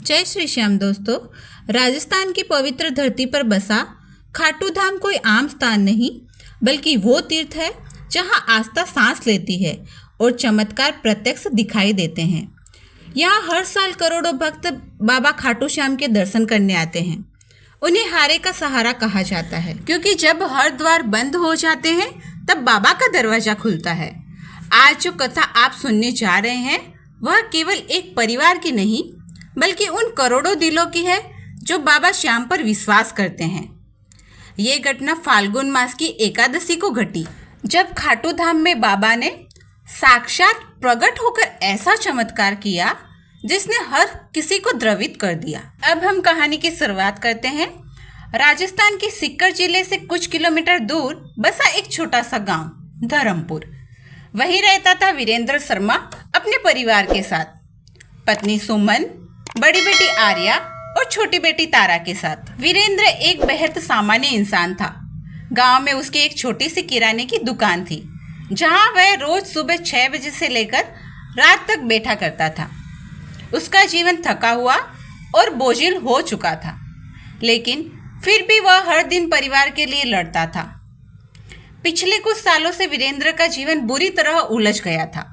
जय श्री श्याम दोस्तों। राजस्थान की पवित्र धरती पर बसा खाटू धाम कोई आम स्थान नहीं, बल्कि वो तीर्थ है जहां आस्था सांस लेती है और चमत्कार प्रत्यक्ष दिखाई देते हैं। यहाँ हर साल करोड़ों भक्त बाबा खाटू श्याम के दर्शन करने आते हैं। उन्हें हारे का सहारा कहा जाता है, क्योंकि जब हर द्वार बंद हो जाते हैं तब बाबा का दरवाजा खुलता है। आज जो कथा आप सुनने जा रहे हैं वह केवल एक परिवार की नहीं, बल्कि उन करोड़ों दिलों की है जो बाबा श्याम पर विश्वास करते हैं। ये घटना फाल्गुन मास की एकादशी को घटी, जब खाटू धाम में बाबा ने साक्षात प्रकट होकर ऐसा चमत्कार किया जिसने हर किसी को द्रवित कर दिया। अब हम कहानी की शुरुआत करते हैं। राजस्थान के सीकर जिले से कुछ किलोमीटर दूर बसा एक छोटा सा गांव धर्मपुर। वहीं रहता था वीरेंद्र शर्मा अपने परिवार के साथ, पत्नी सुमन, बड़ी बेटी आर्या और छोटी बेटी तारा के साथ। वीरेंद्र एक बेहद सामान्य इंसान था। गांव में उसकी एक छोटी सी किराने की दुकान थी, जहां वह रोज सुबह 6 बजे से लेकर रात तक बैठा करता था। उसका जीवन थका हुआ और बोझिल हो चुका था, लेकिन फिर भी वह हर दिन परिवार के लिए लड़ता था। पिछले कुछ सालों से वीरेंद्र का जीवन बुरी तरह उलझ गया था।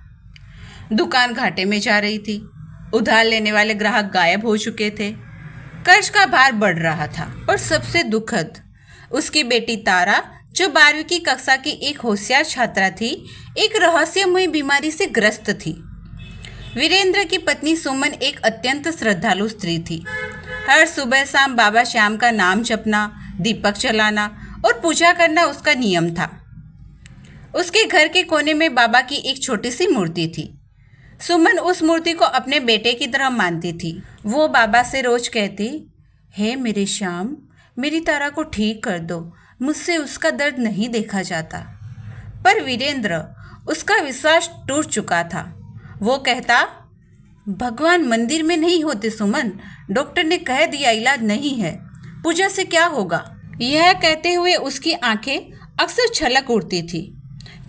दुकान घाटे में जा रही थी, उधार लेने वाले ग्राहक गायब हो चुके थे, कर्ज का भार बढ़ रहा था और सबसे दुखद, उसकी बेटी तारा, जो 12वीं की कक्षा की एक होशियार छात्रा थी, एक रहस्यमयी बीमारी से ग्रस्त थी। वीरेंद्र की पत्नी सुमन एक अत्यंत श्रद्धालु स्त्री थी। हर सुबह शाम बाबा श्याम का नाम जपना, दीपक जलाना और पूजा करना उसका नियम था। उसके घर के कोने में बाबा की एक छोटी सी मूर्ति थी। सुमन उस मूर्ति को अपने बेटे की तरह मानती थी। वो बाबा से रोज कहती, हे मेरे श्याम, मेरी तारा को ठीक कर दो, मुझसे उसका दर्द नहीं देखा जाता। पर वीरेंद्र, उसका विश्वास टूट चुका था। वो कहता, भगवान मंदिर में नहीं होते सुमन, डॉक्टर ने कह दिया इलाज नहीं है, पूजा से क्या होगा। यह कहते हुए उसकी आंखें अक्सर छलक उठती थी,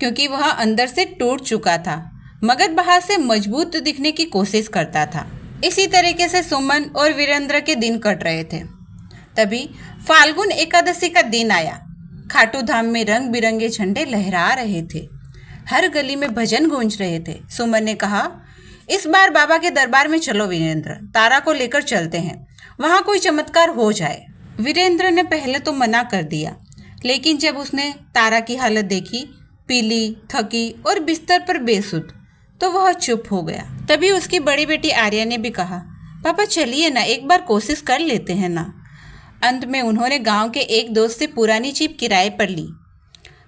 क्योंकि वह अंदर से टूट चुका था, मगर बाहर से मजबूत दिखने की कोशिश करता था। इसी तरीके से सुमन और वीरेंद्र के दिन कट रहे थे। तभी फाल्गुन एकादशी का दिन आया। खाटू धाम में रंग बिरंगे झंडे लहरा रहे थे, हर गली में भजन गूंज रहे थे। सुमन ने कहा, इस बार बाबा के दरबार में चलो वीरेंद्र, तारा को लेकर चलते हैं, वहाँ कोई चमत्कार हो जाए। वीरेंद्र ने पहले तो मना कर दिया, लेकिन जब उसने तारा की हालत देखी, पीली, थकी और बिस्तर पर बेसुध, तो वह चुप हो गया। तभी उसकी बड़ी बेटी आर्या ने भी कहा, पापा चलिए ना, एक बार कोशिश कर लेते हैं ना। अंत में उन्होंने गांव के एक दोस्त से पुरानी जीप किराए पर ली।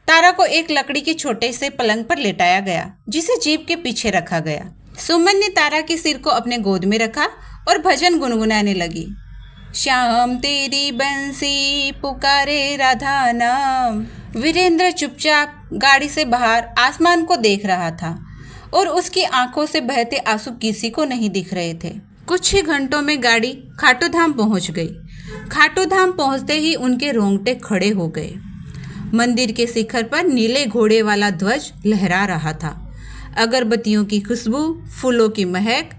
तारा को एक लकड़ी के छोटे से पलंग पर लेटाया गया, जिसे जीप के पीछे रखा गया। सुमन ने तारा के सिर को अपने गोद में रखा और भजन गुनगुनाने लगी। श्याम तेरी बंसी पुकारे राधा नाम। वीरेंद्र चुपचाप गाड़ी से बाहर आसमान को देख रहा था और उसकी आंखों से बहते आंसू किसी को नहीं दिख रहे थे। कुछ ही घंटों में गाड़ी खाटू धाम पहुंच गई। खाटू धाम पहुंचते ही उनके रोंगटे खड़े हो गए। मंदिर के शिखर पर नीले घोड़े वाला ध्वज लहरा रहा था। अगरबत्तियों की खुशबू, फूलों की महक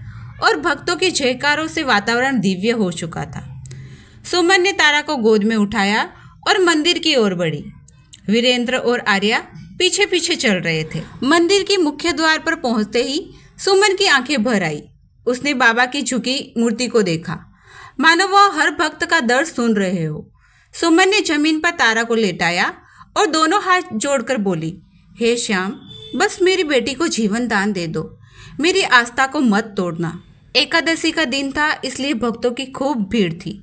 और भक्तों के जयकारों से वातावरण दिव्य हो चुका था। सुमन ने तारा को गोद में उठाया और मंदिर की ओर बढ़ी। वीरेंद्र और आर्या पीछे पीछे चल रहे थे। मंदिर के मुख्य द्वार पर पहुंचते ही सुमन की आंखें भर आई। उसने बाबा की झुकी मूर्ति को देखा, मानो वह हर भक्त का दर्द सुन रहे हो। सुमन ने जमीन पर तारा को लेटाया और दोनों हाथ जोड़कर बोली, हे श्याम, बस मेरी बेटी को जीवन दान दे दो, मेरी आस्था को मत तोड़ना। एकादशी का दिन था, इसलिए भक्तों की खूब भीड़ थी।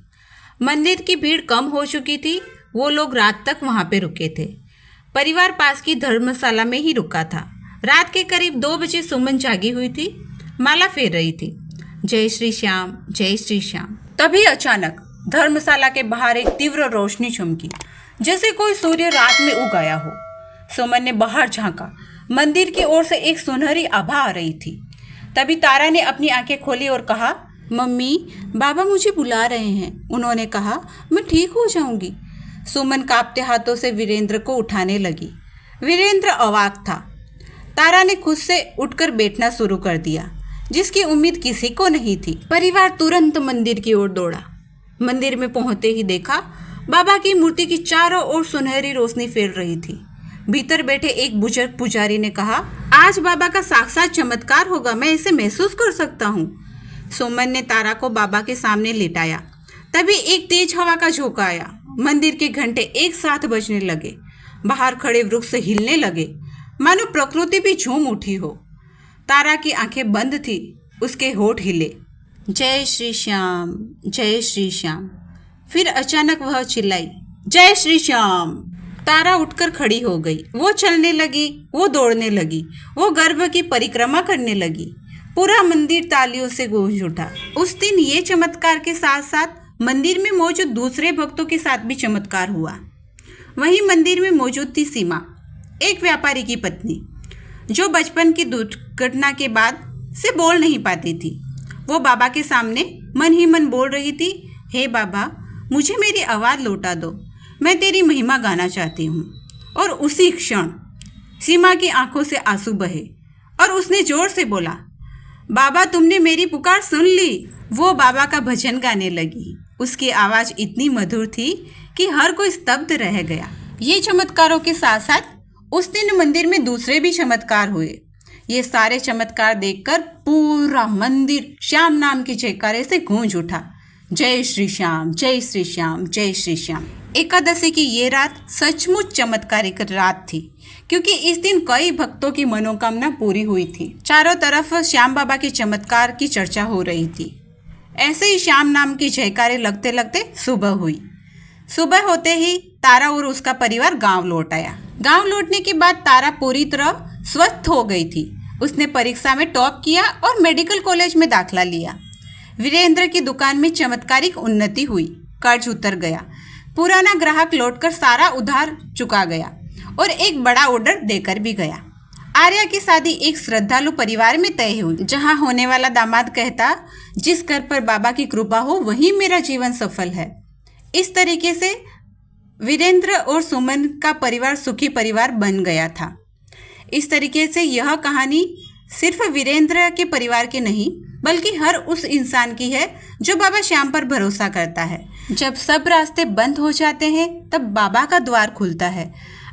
मंदिर की भीड़ कम हो चुकी थी। वो लोग रात तक वहां पे रुके थे। परिवार पास की धर्मशाला में ही रुका था। रात के करीब 2 बजे सुमन जागी हुई थी, माला फेर रही थी, जय श्री श्याम, जय श्री श्याम। तभी अचानक धर्मशाला के बाहर एक तीव्र रोशनी चमकी, जैसे कोई सूर्य रात में उग आया हो। सुमन ने बाहर झांका। मंदिर की ओर से एक सुनहरी आभा आ रही थी। तभी तारा ने अपनी आंखें खोली और कहा, मम्मी, बाबा मुझे बुला रहे हैं। उन्होंने कहा, मैं ठीक हो जाऊंगी। सुमन कांपते हाथों से वीरेंद्र को उठाने लगी। वीरेंद्र अवाक था। तारा ने खुद से उठकर बैठना शुरू कर दिया, जिसकी उम्मीद किसी को नहीं थी। परिवार तुरंत मंदिर की ओर दौड़ा। मंदिर में पहुंचते ही देखा बाबा की मूर्ति की चारों ओर सुनहरी रोशनी फैल रही थी। भीतर बैठे एक बुजुर्ग पुजारी ने कहा, आज बाबा का साक्षात चमत्कार होगा, मैं इसे महसूस कर सकता हूँ। सुमन ने तारा को बाबा के सामने लेटाया। तभी एक तेज हवा का झोंका आया। मंदिर के घंटे एक साथ बजने लगे। बाहर खड़े वृक्ष हिलने लगे, मानो प्रकृति भी झूम उठी हो। तारा की आंखें बंद थी, उसके होठ हिले, जय श्री श्याम, जय श्री श्याम। फिर अचानक वह चिल्लाई, जय श्री श्याम। तारा उठकर खड़ी हो गई। वो चलने लगी, वो दौड़ने लगी, वो गर्भ की परिक्रमा करने लगी। पूरा मंदिर तालियों से गूंज उठा। उस दिन ये चमत्कार के साथ साथ मंदिर में मौजूद दूसरे भक्तों के साथ भी चमत्कार हुआ। वहीं मंदिर में मौजूद थी सीमा, एक व्यापारी की पत्नी, जो बचपन की दुर्घटना के बाद से बोल नहीं पाती थी। वो बाबा के सामने मन ही मन बोल रही थी, हे बाबा, मुझे मेरी आवाज़ लौटा दो, मैं तेरी महिमा गाना चाहती हूँ। और उसी क्षण सीमा की आंखों से आंसू बहे और उसने जोर से बोला, बाबा, तुमने मेरी पुकार सुन ली। वो बाबा का भजन गाने लगी। उसकी आवाज़ इतनी मधुर थी कि हर कोई स्तब्ध रह गया। ये चमत्कारों के साथ साथ उस दिन मंदिर में दूसरे भी चमत्कार हुए। ये सारे चमत्कार देखकर पूरा मंदिर श्याम नाम के जयकारे से गूंज उठा। जय श्री श्याम, जय श्री श्याम, जय श्री श्याम। एकादशी की ये रात सचमुच चमत्कारिक रात थी, क्योंकि इस दिन कई भक्तों की मनोकामना पूरी हुई थी। चारों तरफ श्याम बाबा के चमत्कार की चर्चा हो रही थी। ऐसे ही श्याम नाम की जयकारे लगते लगते सुबह हुई। सुबह होते ही तारा और उसका परिवार गांव लौट आया। गांव लौटने के बाद तारा पूरी तरह स्वस्थ हो गई थी। उसने परीक्षा में टॉप किया और मेडिकल कॉलेज में दाखिला लिया। वीरेंद्र की दुकान में चमत्कारिक उन्नति हुई, कर्ज उतर गया, पुराना ग्राहक लौटकर सारा उधार चुका गया और एक बड़ा ऑर्डर देकर भी गया। आर्या की शादी एक श्रद्धालु परिवार में तय हुई, जहां होने वाला दामाद कहता, जिस घर पर बाबा की कृपा हो वही मेरा जीवन सफल है। इस तरीके से वीरेंद्र और सुमन का परिवार सुखी परिवार बन गया था। इस तरीके से यह कहानी सिर्फ वीरेंद्र के परिवार की नहीं, बल्कि हर उस इंसान की है जो बाबा श्याम पर भरोसा करता है। जब सब रास्ते बंद हो जाते हैं तब बाबा का द्वार खुलता है।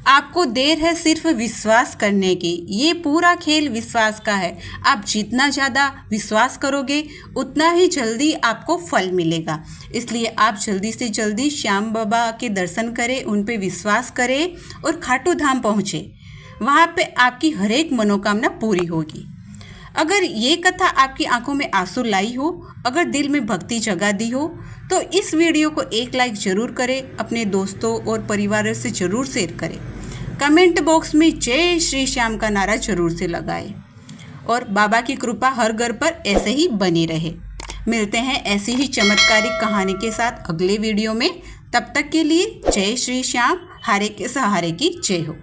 आपको देर है सिर्फ विश्वास करने की। ये पूरा खेल विश्वास का है। आप जितना ज़्यादा विश्वास करोगे उतना ही जल्दी आपको फल मिलेगा। इसलिए आप जल्दी से जल्दी श्याम बाबा के दर्शन करें, उन पे विश्वास करें और खाटू धाम पहुँचे। वहाँ पे आपकी हर एक मनोकामना पूरी होगी। अगर ये कथा आपकी आंखों में आंसू लाई हो, अगर दिल में भक्ति जगा दी हो, तो इस वीडियो को एक लाइक ज़रूर करें, अपने दोस्तों और परिवार से ज़रूर शेयर करें। कमेंट बॉक्स में जय श्री श्याम का नारा जरूर से लगाएं और बाबा की कृपा हर घर पर ऐसे ही बनी रहे। मिलते हैं ऐसी ही चमत्कारिक कहानी के साथ अगले वीडियो में। तब तक के लिए जय श्री श्याम, हारे के सहारे की जय हो।